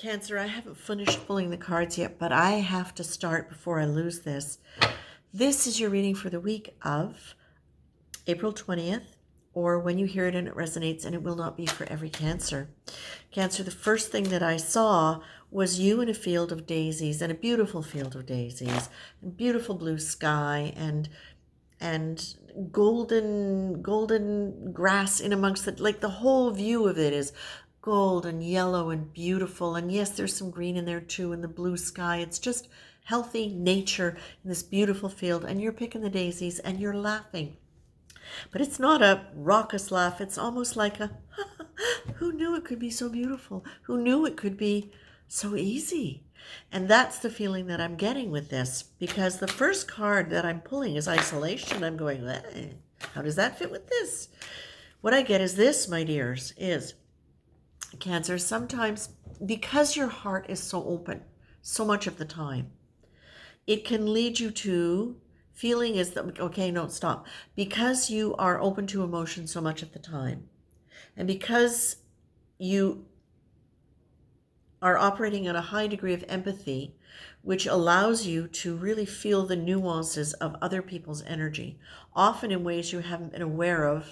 Cancer, I haven't finished pulling the cards yet, but I have to start before I lose this. This is your reading for the week of April 20th, or when you hear it and it resonates, and it will not be for every Cancer. Cancer, the first thing that I saw was you in a field of daisies, and a beautiful field of daisies, and beautiful blue sky, and golden grass in amongst it. Like the whole view of it is gold and yellow and beautiful. And yes, there's some green in there too, and the blue sky. It's just healthy nature in this beautiful field. And you're picking the daisies and you're laughing. But it's not a raucous laugh. It's almost like a, who knew it could be so beautiful? Who knew it could be so easy? And that's the feeling that I'm getting with this, because the first card that I'm pulling is isolation. I'm going, how does that fit with this? What I get is this, my dears, is Cancer, sometimes because your heart is so open so much of the time, it can lead you to feeling is that, okay, no, stop. Because you are open to emotion so much of the time, and because you are operating at a high degree of empathy, which allows you to really feel the nuances of other people's energy, often in ways you haven't been aware of,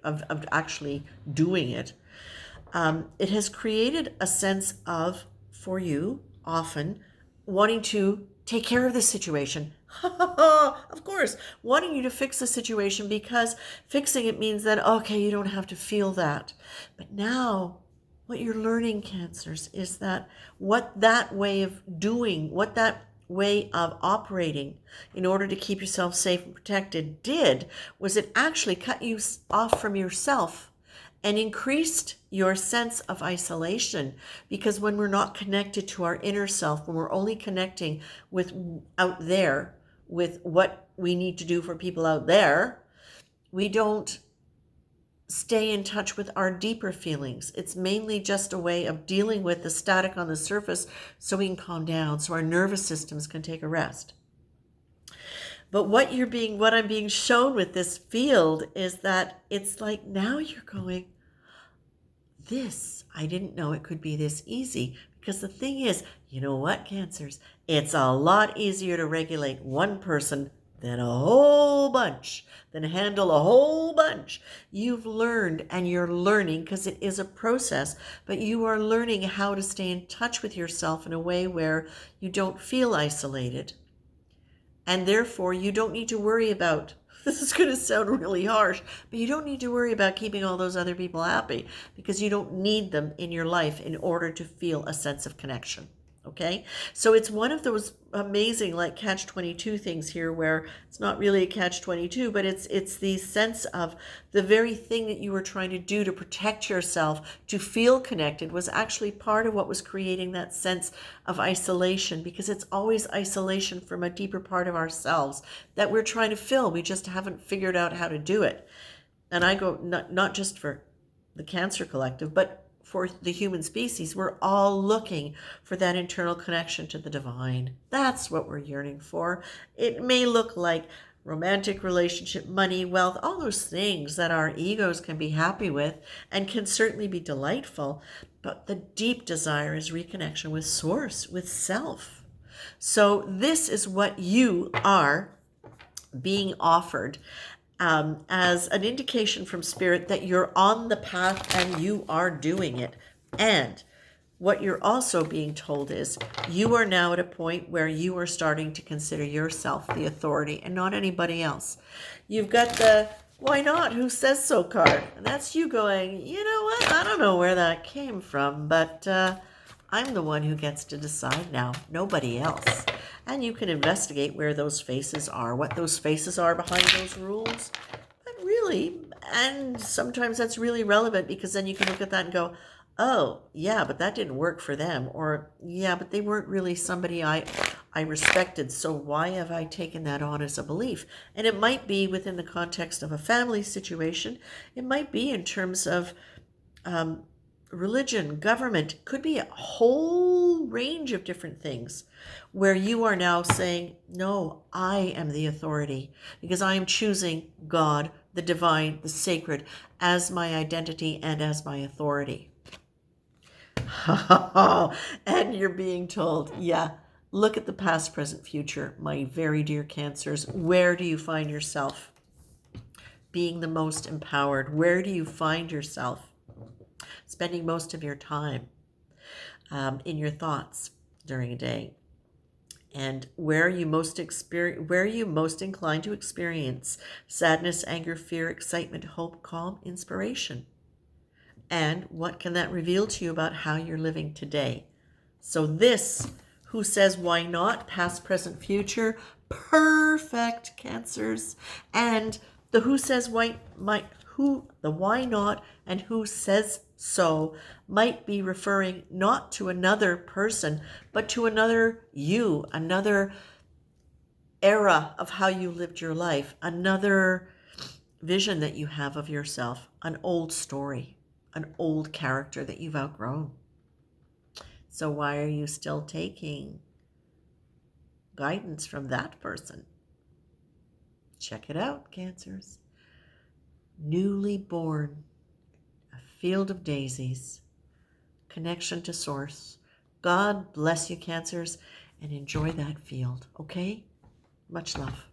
of actually doing it. It has created a sense of, for you, often, wanting to take care of the situation. Of course, wanting you to fix the situation, because fixing it means that, okay, you don't have to feel that. But now, what you're learning, Cancers, is that what that way of doing, what that way of operating in order to keep yourself safe and protected did, was it actually cut you off from yourself and increased your sense of isolation. Because when we're not connected to our inner self, when we're only connecting with out there, with what we need to do for people out there, we don't stay in touch with our deeper feelings. It's mainly just a way of dealing with the static on the surface so we can calm down, so our nervous systems can take a rest. But what I'm being shown with this field is that it's like now you're going, I didn't know it could be this easy. Because the thing is, you know what, Cancers? It's a lot easier to regulate one person than a whole bunch, than handle a whole bunch. You've learned, and you're learning, because it is a process, but you are learning how to stay in touch with yourself in a way where you don't feel isolated. And therefore, you don't need to worry about, this is going to sound really harsh, but you don't need to worry about keeping all those other people happy, because you don't need them in your life in order to feel a sense of connection. Okay, so it's one of those amazing like catch-22 things here, where it's not really a catch-22, but it's the sense of the very thing that you were trying to do to protect yourself, to feel connected, was actually part of what was creating that sense of isolation, because it's always isolation from a deeper part of ourselves that we're trying to fill. We just haven't figured out how to do it. And I go, not just for the Cancer Collective, but for the human species, we're all looking for that internal connection to the divine. That's what we're yearning for. It may look like romantic relationship, money, wealth, all those things that our egos can be happy with and can certainly be delightful. But the deep desire is reconnection with source, with self. So this is what you are being offered as an indication from Spirit that you're on the path and you are doing it. And what you're also being told is you are now at a point where you are starting to consider yourself the authority and not anybody else. You've got the why not, who says so card. And that's you going, you know what, I don't know where that came from, but I'm the one who gets to decide now, nobody else. And you can investigate where those faces are, what those faces are behind those rules. But really, and sometimes that's really relevant, because then you can look at that and go, oh, yeah, but that didn't work for them. Or, yeah, but they weren't really somebody I respected, so why have I taken that on as a belief? And it might be within the context of a family situation. It might be in terms of religion, government, could be a whole range of different things where you are now saying, no, I am the authority because I am choosing God, the divine, the sacred, as my identity and as my authority. And you're being told, yeah, look at the past, present, future, my very dear Cancers. Where do you find yourself being the most empowered? Where do you find yourself spending most of your time in your thoughts during a day? And where are you most inclined to experience sadness, anger, fear, excitement, hope, calm, inspiration? And what can that reveal to you about how you're living today? So this, who says why not, past, present, future, perfect, Cancers. And the who says why might who the why not and who says so might be referring not to another person, but to another you, another era of how you lived your life, another vision that you have of yourself, an old story, an old character that you've outgrown. So why are you still taking guidance from that person? Check it out, Cancers. Newly born, a field of daisies, connection to source. God bless you, Cancers, and enjoy that field, okay? Much love.